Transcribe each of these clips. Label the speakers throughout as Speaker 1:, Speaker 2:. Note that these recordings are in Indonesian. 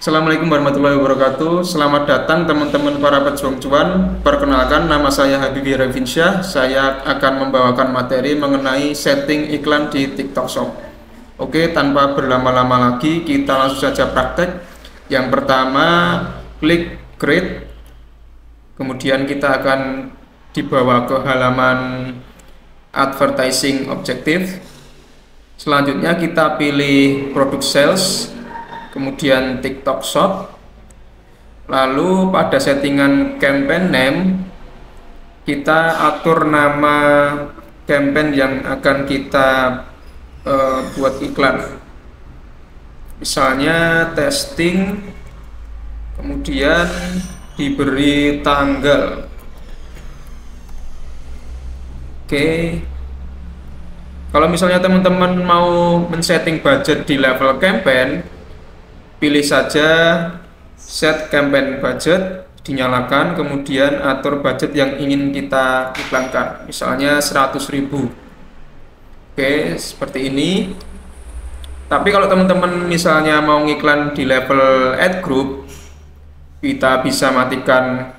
Speaker 1: Assalamualaikum warahmatullahi wabarakatuh. Selamat datang teman-teman para pejuang cuan. Perkenalkan, nama saya Habibie Revinsyah. Saya akan membawakan materi mengenai setting iklan di TikTok Shop. Oke, tanpa berlama-lama lagi, kita langsung saja praktek. Yang pertama, klik create. Kemudian kita akan dibawa ke halaman advertising objective. Selanjutnya kita pilih produk sales, kemudian TikTok Shop. Lalu pada settingan campaign name, kita atur nama campaign yang akan kita buat iklan. Misalnya testing, kemudian diberi tanggal. Oke. Kalau misalnya teman-teman mau men-setting budget di level campaign, pilih saja set campaign budget, dinyalakan, kemudian atur budget yang ingin kita iklankan, misalnya 100.000. Oke, seperti ini. Tapi kalau teman-teman misalnya mau ngiklan di level ad group, kita bisa matikan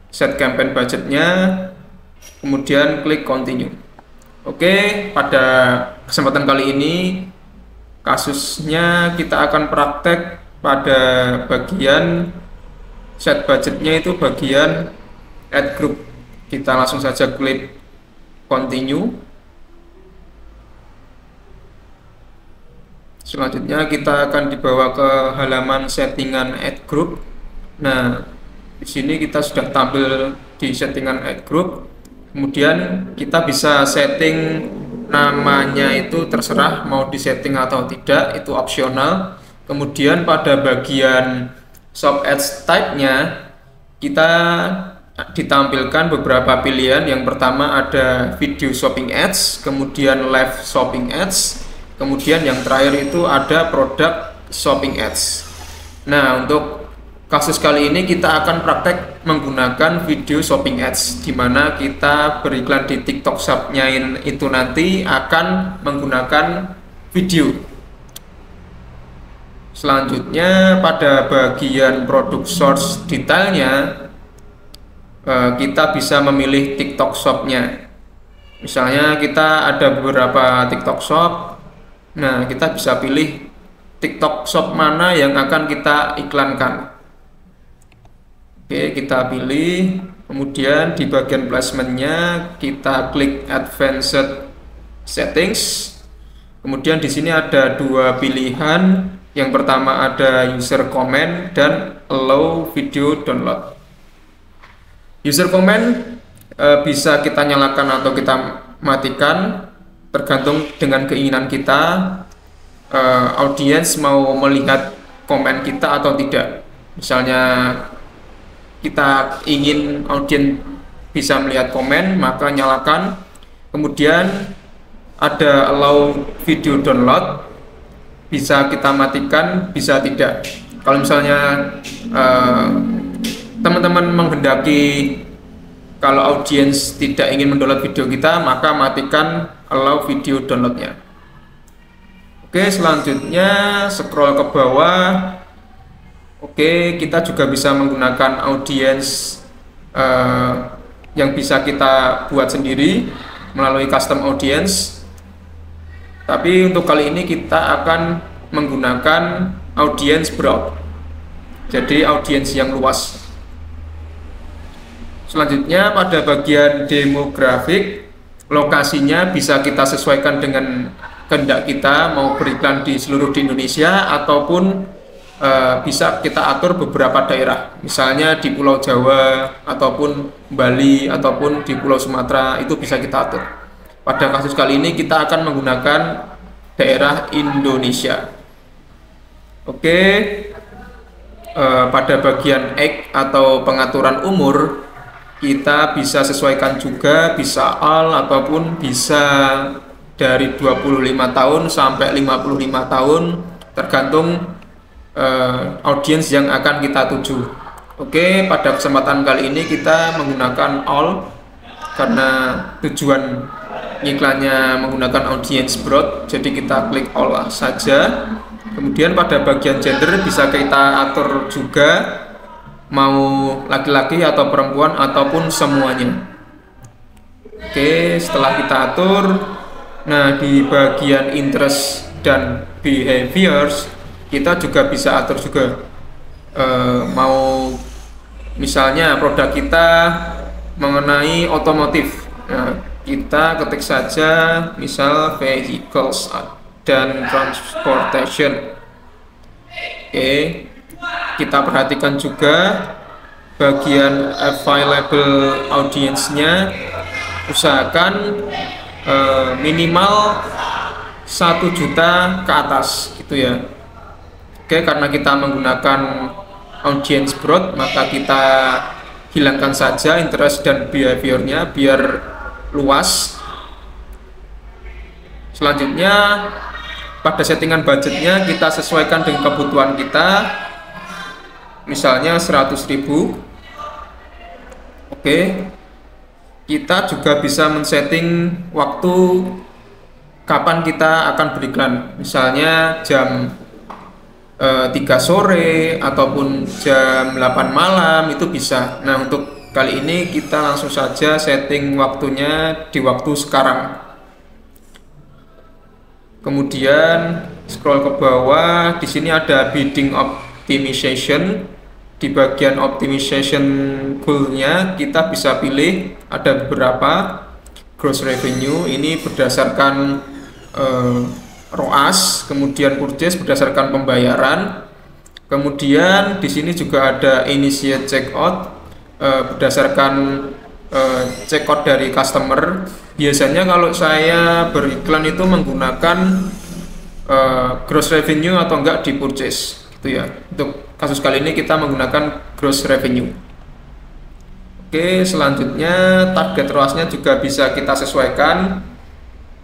Speaker 1: set campaign budgetnya, kemudian klik continue. Oke, pada kesempatan kali ini kasusnya kita akan praktek pada bagian set budgetnya, itu bagian ad group. Kita langsung saja klik continue. Selanjutnya kita akan dibawa ke halaman settingan ad group. Nah, di sini kita sudah tampil di settingan ad group. Kemudian kita bisa setting namanya, itu terserah mau disetting atau tidak, itu opsional. Kemudian pada bagian shop ads type-nya kita ditampilkan beberapa pilihan. Yang pertama ada video shopping ads, kemudian live shopping ads, kemudian yang terakhir itu ada product shopping ads. Nah, untuk kasus kali ini kita akan praktek menggunakan video shopping ads, di mana kita beriklan di TikTok Shop-nya itu nanti akan menggunakan video. Selanjutnya pada bagian produk source detailnya, kita bisa memilih TikTok Shop-nya. Misalnya kita ada beberapa TikTok Shop. Nah, kita bisa pilih TikTok Shop mana yang akan kita iklankan. Oke, kita pilih, kemudian di bagian placementnya kita klik advanced settings. Kemudian di sini ada dua pilihan. Yang pertama ada user comment dan allow video download. User comment bisa kita nyalakan atau kita matikan, tergantung dengan keinginan kita. Audiens mau melihat komen kita atau tidak. Misalnya kita ingin audiens bisa melihat komen, maka nyalakan. Kemudian ada allow video download, bisa kita matikan, bisa tidak. Kalau misalnya teman-teman menghendaki kalau audiens tidak ingin mendownload video kita, maka matikan allow video downloadnya. Oke, selanjutnya scroll ke bawah. Oke, kita juga bisa menggunakan audiens yang bisa kita buat sendiri melalui custom audience. Tapi untuk kali ini kita akan menggunakan audience broad, jadi audiens yang luas. Selanjutnya pada bagian demografik, lokasinya bisa kita sesuaikan dengan kehendak kita, mau beriklan di seluruh di Indonesia ataupun bisa kita atur beberapa daerah, misalnya di Pulau Jawa ataupun Bali ataupun di Pulau Sumatera, itu bisa kita atur. Pada kasus kali ini kita akan menggunakan daerah Indonesia. Oke, pada bagian age atau pengaturan umur, kita bisa sesuaikan juga, bisa all ataupun bisa dari 25 tahun sampai 55 tahun, tergantung audiens yang akan kita tuju. Oke, pada kesempatan kali ini kita menggunakan all karena tujuan iklannya menggunakan audience broad, jadi kita klik all saja. Kemudian pada bagian gender bisa kita atur juga mau laki-laki atau perempuan ataupun semuanya. Oke, setelah kita atur, nah di bagian interest dan behaviors kita juga bisa atur juga mau misalnya produk kita mengenai otomotif. Nah, kita ketik saja misal vehicles dan transportation. Oke, kita perhatikan juga bagian available audience-nya, usahakan minimal 1 juta ke atas gitu ya. Oke, karena kita menggunakan audience broad, maka kita hilangkan saja interest dan behaviornya biar luas. Selanjutnya pada settingan budgetnya kita sesuaikan dengan kebutuhan kita, misalnya 100.000. Oke, kita juga bisa men-setting waktu kapan kita akan beriklan, misalnya jam 3 sore ataupun jam 8 malam itu bisa. Nah, untuk kali ini kita langsung saja setting waktunya di waktu sekarang. Kemudian scroll ke bawah, di sini ada bidding optimization. Di bagian optimization goal-nya kita bisa pilih ada beberapa. Gross revenue ini berdasarkan ROAS, kemudian purchase berdasarkan pembayaran. Kemudian di sini juga ada initiate checkout berdasarkan checkout dari customer. Biasanya kalau saya beriklan itu menggunakan gross revenue atau enggak di purchase gitu ya. Untuk kasus kali ini kita menggunakan gross revenue. Oke, selanjutnya target ROAS-nya juga bisa kita sesuaikan.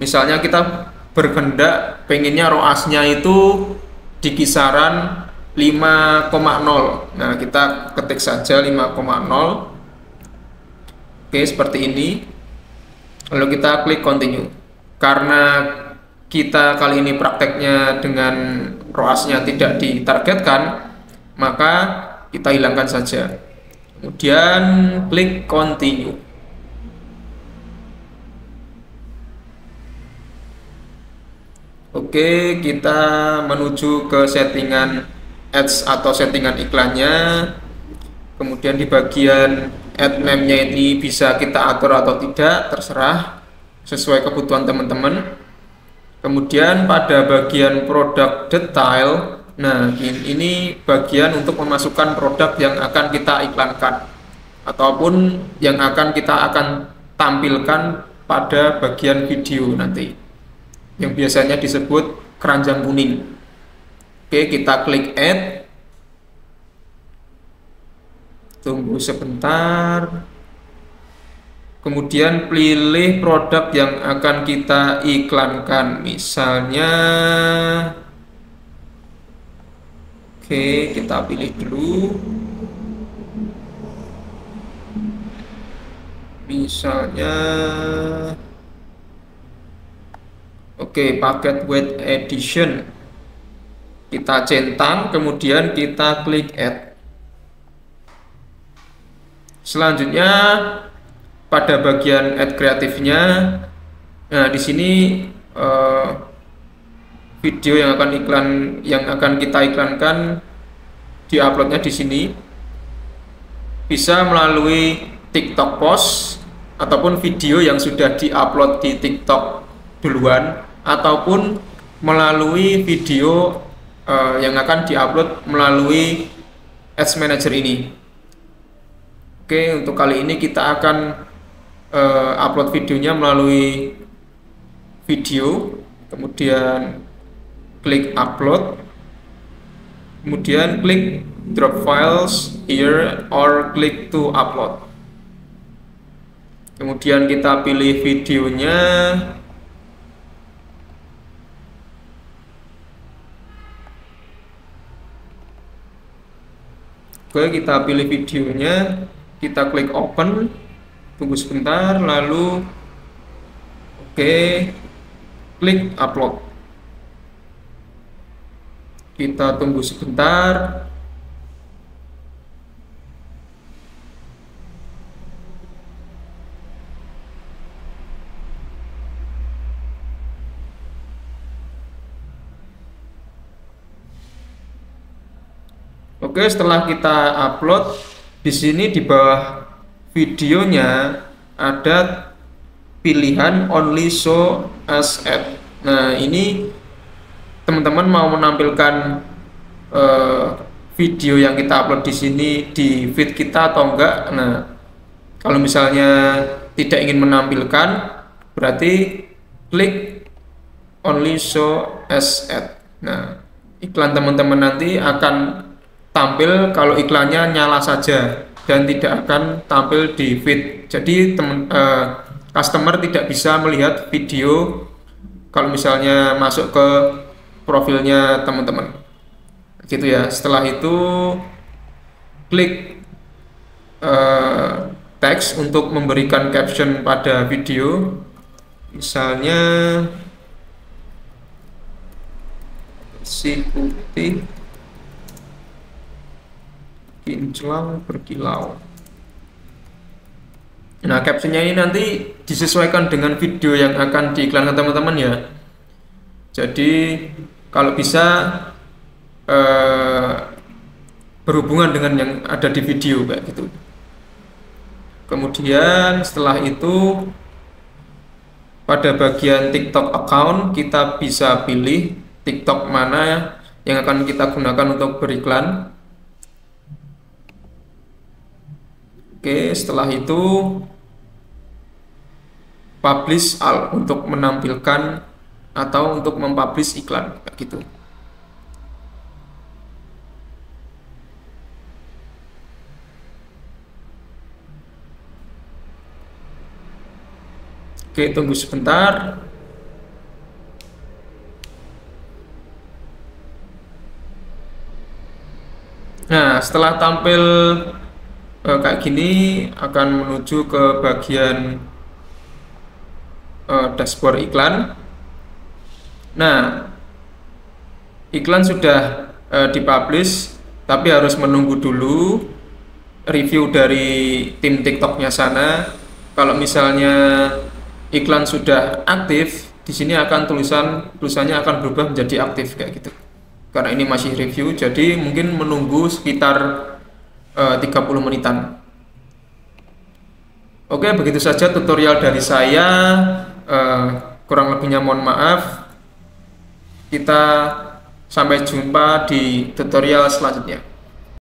Speaker 1: Misalnya kita berkehendak pengennya ROAS-nya itu di kisaran 5,0. Nah, kita ketik saja 5,0. Oke, seperti ini. Lalu kita klik continue. Karena kita kali ini prakteknya dengan ROAS-nya tidak ditargetkan, maka kita hilangkan saja. Kemudian klik continue. Oke, kita menuju ke settingan ads atau settingan iklannya. Kemudian di bagian ad name-nya ini bisa kita atur atau tidak, terserah sesuai kebutuhan teman-teman. Kemudian pada bagian product detail, nah ini bagian untuk memasukkan produk yang akan kita iklankan ataupun yang akan kita tampilkan pada bagian video nanti, yang biasanya disebut keranjang kuning. Oke, kita klik add. Tunggu sebentar. Kemudian pilih produk yang akan kita iklankan. Misalnya, oke, kita pilih dulu. Misalnya, oke, paket weight edition. Kita centang, kemudian kita klik add. Selanjutnya pada bagian add kreatifnya, nah di sini video yang akan kita iklankan diuploadnya di sini bisa melalui TikTok post ataupun video yang sudah diupload di TikTok duluan ataupun melalui video yang akan diupload melalui Ads Manager ini. Oke, untuk kali ini kita akan upload videonya melalui video, kemudian klik upload, kemudian klik drop files here or click to upload. Kemudian kita pilih videonya. Oke, kita pilih videonya, kita klik open, tunggu sebentar, lalu oke, klik upload. Kita tunggu sebentar. Oke, setelah kita upload, di sini di bawah videonya ada pilihan only show as ad. Nah, ini teman-teman mau menampilkan video yang kita upload di sini di feed kita atau enggak. Nah, kalau misalnya tidak ingin menampilkan, berarti klik only show as ad. Nah, iklan teman-teman nanti akan tampil kalau iklannya nyala saja dan tidak akan tampil di feed. Jadi customer tidak bisa melihat video kalau misalnya masuk ke profilnya teman-teman. Gitu ya. Setelah itu klik teks untuk memberikan caption pada video. Misalnya si putih kinclong berkilau. Nah, captionnya ini nanti disesuaikan dengan video yang akan diiklankan teman-teman ya. Jadi kalau bisa berhubungan dengan yang ada di video kayak gitu. Kemudian setelah itu pada bagian TikTok account kita bisa pilih TikTok mana yang akan kita gunakan untuk beriklan. Oke, setelah itu publish all untuk menampilkan atau untuk mempublish iklan kayak gitu. Oke, tunggu sebentar. Nah, setelah tampil kayak gini akan menuju ke bagian dashboard iklan. Nah, iklan sudah dipublish, tapi harus menunggu dulu review dari tim TikToknya sana. Kalau misalnya iklan sudah aktif, di sini akan tulisannya akan berubah menjadi aktif kayak gitu. Karena ini masih review, jadi mungkin menunggu sekitar 30 menitan. Oke, begitu saja tutorial dari saya. Kurang lebihnya mohon maaf. Kita sampai jumpa di tutorial selanjutnya.